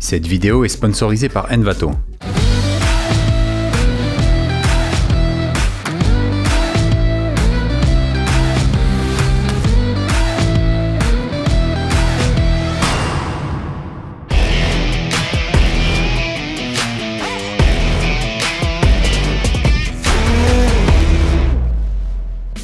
Cette vidéo est sponsorisée par Envato.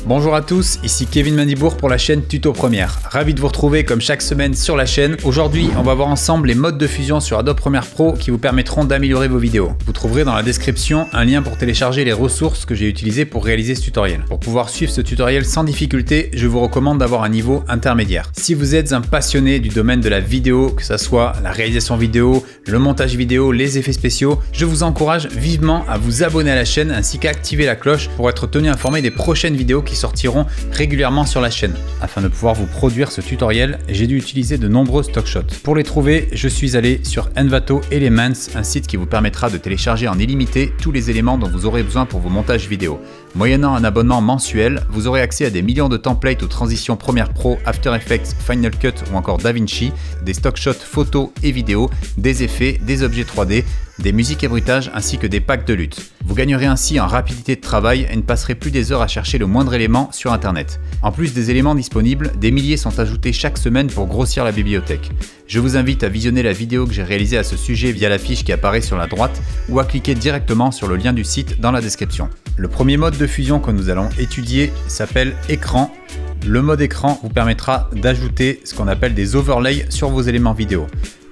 Bonjour à tous, ici Kevin Mandibour pour la chaîne Tuto Premiere. Ravi de vous retrouver comme chaque semaine sur la chaîne. Aujourd'hui, on va voir ensemble les modes de fusion sur Adobe Premiere Pro qui vous permettront d'améliorer vos vidéos. Vous trouverez dans la description un lien pour télécharger les ressources que j'ai utilisées pour réaliser ce tutoriel. Pour pouvoir suivre ce tutoriel sans difficulté, je vous recommande d'avoir un niveau intermédiaire. Si vous êtes un passionné du domaine de la vidéo, que ce soit la réalisation vidéo, le montage vidéo, les effets spéciaux, je vous encourage vivement à vous abonner à la chaîne ainsi qu'à activer la cloche pour être tenu informé des prochaines vidéos qui sortiront régulièrement sur la chaîne. Afin de pouvoir vous produire ce tutoriel, j'ai dû utiliser de nombreux stock shots. Pour les trouver, je suis allé sur Envato Elements, un site qui vous permettra de télécharger en illimité tous les éléments dont vous aurez besoin pour vos montages vidéo. Moyennant un abonnement mensuel, vous aurez accès à des millions de templates ou transitions Premiere Pro, After Effects, Final Cut ou encore DaVinci, des stock shots photos et vidéos, des effets, des objets 3D, des musiques et bruitages ainsi que des packs de lutte. Vous gagnerez ainsi en rapidité de travail et ne passerez plus des heures à chercher le moindre élément sur internet. En plus des éléments disponibles, des milliers sont ajoutés chaque semaine pour grossir la bibliothèque. Je vous invite à visionner la vidéo que j'ai réalisée à ce sujet via la fiche qui apparaît sur la droite ou à cliquer directement sur le lien du site dans la description. Le premier mode de fusion que nous allons étudier s'appelle écran. Le mode écran vous permettra d'ajouter ce qu'on appelle des overlays sur vos éléments vidéo.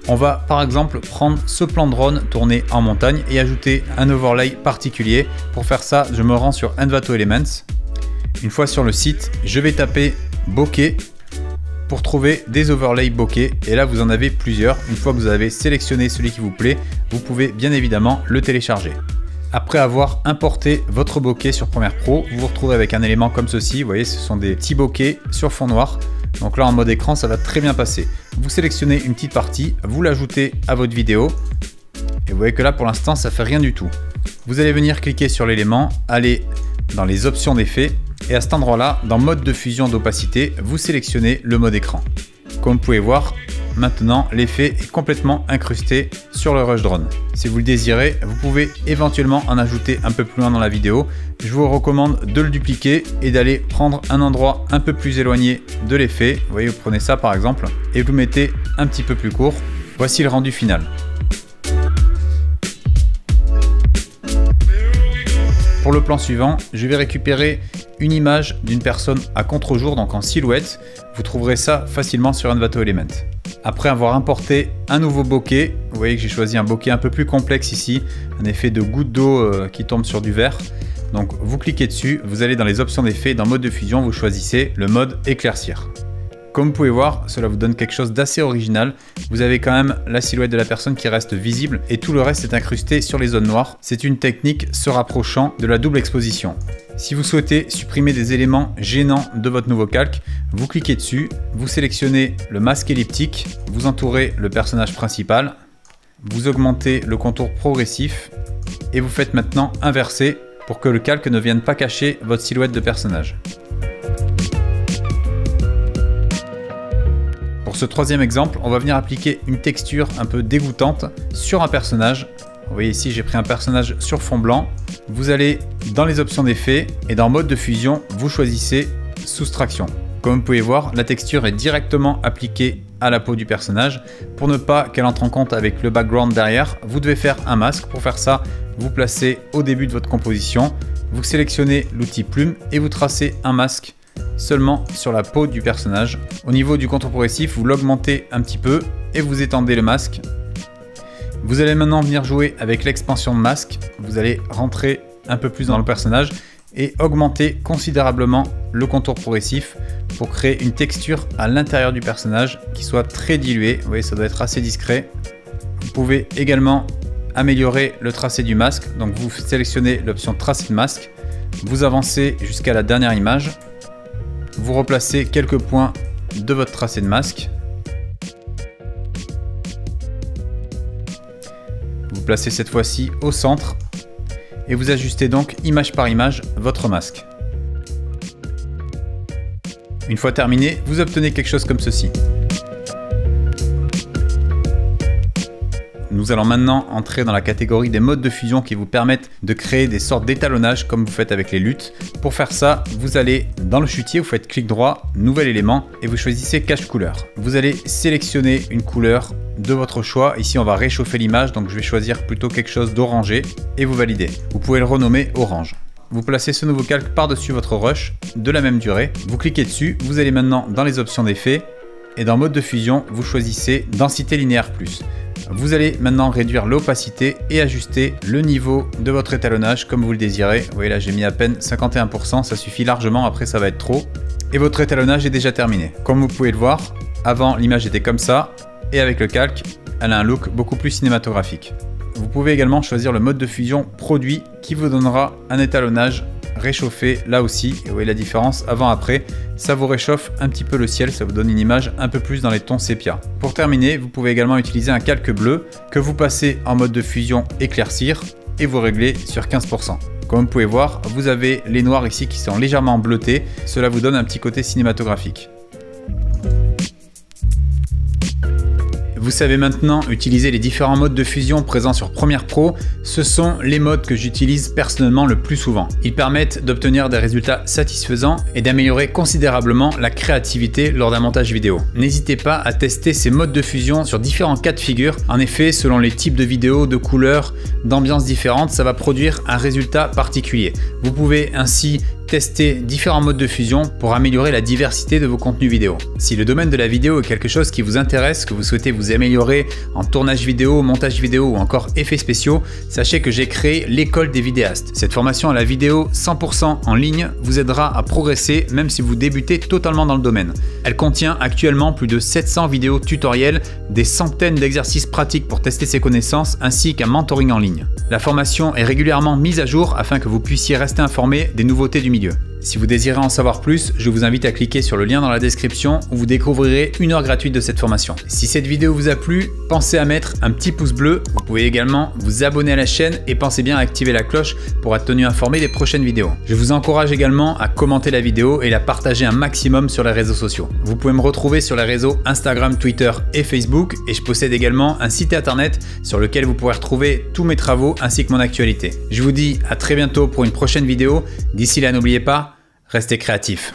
On va par exemple prendre ce plan drone tourné en montagne et ajouter un overlay particulier. Pour faire ça, je me rends sur Envato Elements. Une fois sur le site, je vais taper bokeh pour trouver des overlays bokeh et là vous en avez plusieurs. Une fois que vous avez sélectionné celui qui vous plaît, vous pouvez bien évidemment le télécharger. Après avoir importé votre bokeh sur Premiere Pro, vous vous retrouvez avec un élément comme ceci. Vous voyez, ce sont des petits bokehs sur fond noir. Donc là en mode écran, ça va très bien passer. Vous sélectionnez une petite partie, vous l'ajoutez à votre vidéo et vous voyez que là pour l'instant ça fait rien du tout. Vous allez venir cliquer sur l'élément, aller dans les options d'effets et à cet endroit là, dans mode de fusion d'opacité, vous sélectionnez le mode écran. Comme vous pouvez voir, maintenant l'effet est complètement incrusté sur le Rush Drone. Si vous le désirez, vous pouvez éventuellement en ajouter un peu plus loin dans la vidéo. Je vous recommande de le dupliquer et d'aller prendre un endroit un peu plus éloigné de l'effet. Vous voyez, vous prenez ça par exemple et vous le mettez un petit peu plus court. Voici le rendu final. Pour le plan suivant, je vais récupérer une image d'une personne à contre-jour, donc en silhouette. Vous trouverez ça facilement sur Envato Elements. Après avoir importé un nouveau bokeh, vous voyez que j'ai choisi un bokeh un peu plus complexe ici, un effet de goutte d'eau qui tombe sur du verre. Donc vous cliquez dessus, vous allez dans les options d'effets, dans mode de fusion, vous choisissez le mode éclaircir. Comme vous pouvez voir, cela vous donne quelque chose d'assez original. Vous avez quand même la silhouette de la personne qui reste visible et tout le reste est incrusté sur les zones noires. C'est une technique se rapprochant de la double exposition. Si vous souhaitez supprimer des éléments gênants de votre nouveau calque, vous cliquez dessus, vous sélectionnez le masque elliptique, vous entourez le personnage principal, vous augmentez le contour progressif et vous faites maintenant inverser pour que le calque ne vienne pas cacher votre silhouette de personnage. Pour ce troisième exemple, on va venir appliquer une texture un peu dégoûtante sur un personnage. Vous voyez ici, j'ai pris un personnage sur fond blanc. Vous allez dans les options d'effets et dans mode de fusion, vous choisissez soustraction. Comme vous pouvez voir, la texture est directement appliquée à la peau du personnage. Pour ne pas qu'elle entre en compte avec le background derrière, vous devez faire un masque. Pour faire ça, vous placez au début de votre composition, vous sélectionnez l'outil plume et vous tracez un masque seulement sur la peau du personnage. Au niveau du contour progressif, vous l'augmentez un petit peu et vous étendez le masque. Vous allez maintenant venir jouer avec l'expansion de masque. Vous allez rentrer un peu plus dans le personnage et augmenter considérablement le contour progressif pour créer une texture à l'intérieur du personnage qui soit très diluée. Vous voyez, ça doit être assez discret. Vous pouvez également améliorer le tracé du masque. Donc vous sélectionnez l'option tracé de masque. Vous avancez jusqu'à la dernière image. Vous replacez quelques points de votre tracé de masque. Vous placez cette fois-ci au centre et vous ajustez donc image par image votre masque. Une fois terminé, vous obtenez quelque chose comme ceci. Nous allons maintenant entrer dans la catégorie des modes de fusion qui vous permettent de créer des sortes d'étalonnage comme vous faites avec les luttes. Pour faire ça, vous allez dans le chutier, vous faites clic droit, nouvel élément et vous choisissez cache couleur. Vous allez sélectionner une couleur de votre choix. Ici, on va réchauffer l'image, donc je vais choisir plutôt quelque chose d'orangé et vous validez. Vous pouvez le renommer orange. Vous placez ce nouveau calque par-dessus votre rush de la même durée. Vous cliquez dessus, vous allez maintenant dans les options d'effet et dans mode de fusion, vous choisissez densité linéaire plus. Vous allez maintenant réduire l'opacité et ajuster le niveau de votre étalonnage comme vous le désirez. Vous voyez là, j'ai mis à peine 51%, ça suffit largement, après ça va être trop. Et votre étalonnage est déjà terminé. Comme vous pouvez le voir, avant l'image était comme ça et avec le calque, elle a un look beaucoup plus cinématographique. Vous pouvez également choisir le mode de fusion produit qui vous donnera un étalonnage réchauffé là aussi. Et vous voyez la différence avant-après, ça vous réchauffe un petit peu le ciel, ça vous donne une image un peu plus dans les tons sépia. Pour terminer, vous pouvez également utiliser un calque bleu que vous passez en mode de fusion éclaircir et vous réglez sur 15%. Comme vous pouvez voir, vous avez les noirs ici qui sont légèrement bleutés, cela vous donne un petit côté cinématographique. Vous savez maintenant utiliser les différents modes de fusion présents sur Premiere Pro. Ce sont les modes que j'utilise personnellement le plus souvent. Ils permettent d'obtenir des résultats satisfaisants et d'améliorer considérablement la créativité lors d'un montage vidéo. N'hésitez pas à tester ces modes de fusion sur différents cas de figure. En effet, selon les types de vidéos, de couleurs, d'ambiances différentes, ça va produire un résultat particulier. Vous pouvez ainsi tester différents modes de fusion pour améliorer la diversité de vos contenus vidéo. Si le domaine de la vidéo est quelque chose qui vous intéresse, que vous souhaitez vous améliorer en tournage vidéo, montage vidéo ou encore effets spéciaux, sachez que j'ai créé l'école des vidéastes. Cette formation à la vidéo 100% en ligne vous aidera à progresser même si vous débutez totalement dans le domaine. Elle contient actuellement plus de 700 vidéos tutoriels, des centaines d'exercices pratiques pour tester ses connaissances ainsi qu'un mentoring en ligne. La formation est régulièrement mise à jour afin que vous puissiez rester informé des nouveautés du milieu. Si vous désirez en savoir plus, je vous invite à cliquer sur le lien dans la description où vous découvrirez 1 heure gratuite de cette formation. Si cette vidéo vous a plu, pensez à mettre un petit pouce bleu. Vous pouvez également vous abonner à la chaîne et pensez bien à activer la cloche pour être tenu informé des prochaines vidéos. Je vous encourage également à commenter la vidéo et la partager un maximum sur les réseaux sociaux. Vous pouvez me retrouver sur les réseaux Instagram, Twitter et Facebook et je possède également un site internet sur lequel vous pourrez retrouver tous mes travaux ainsi que mon actualité. Je vous dis à très bientôt pour une prochaine vidéo. D'ici là, n'oubliez pas, restez créatifs.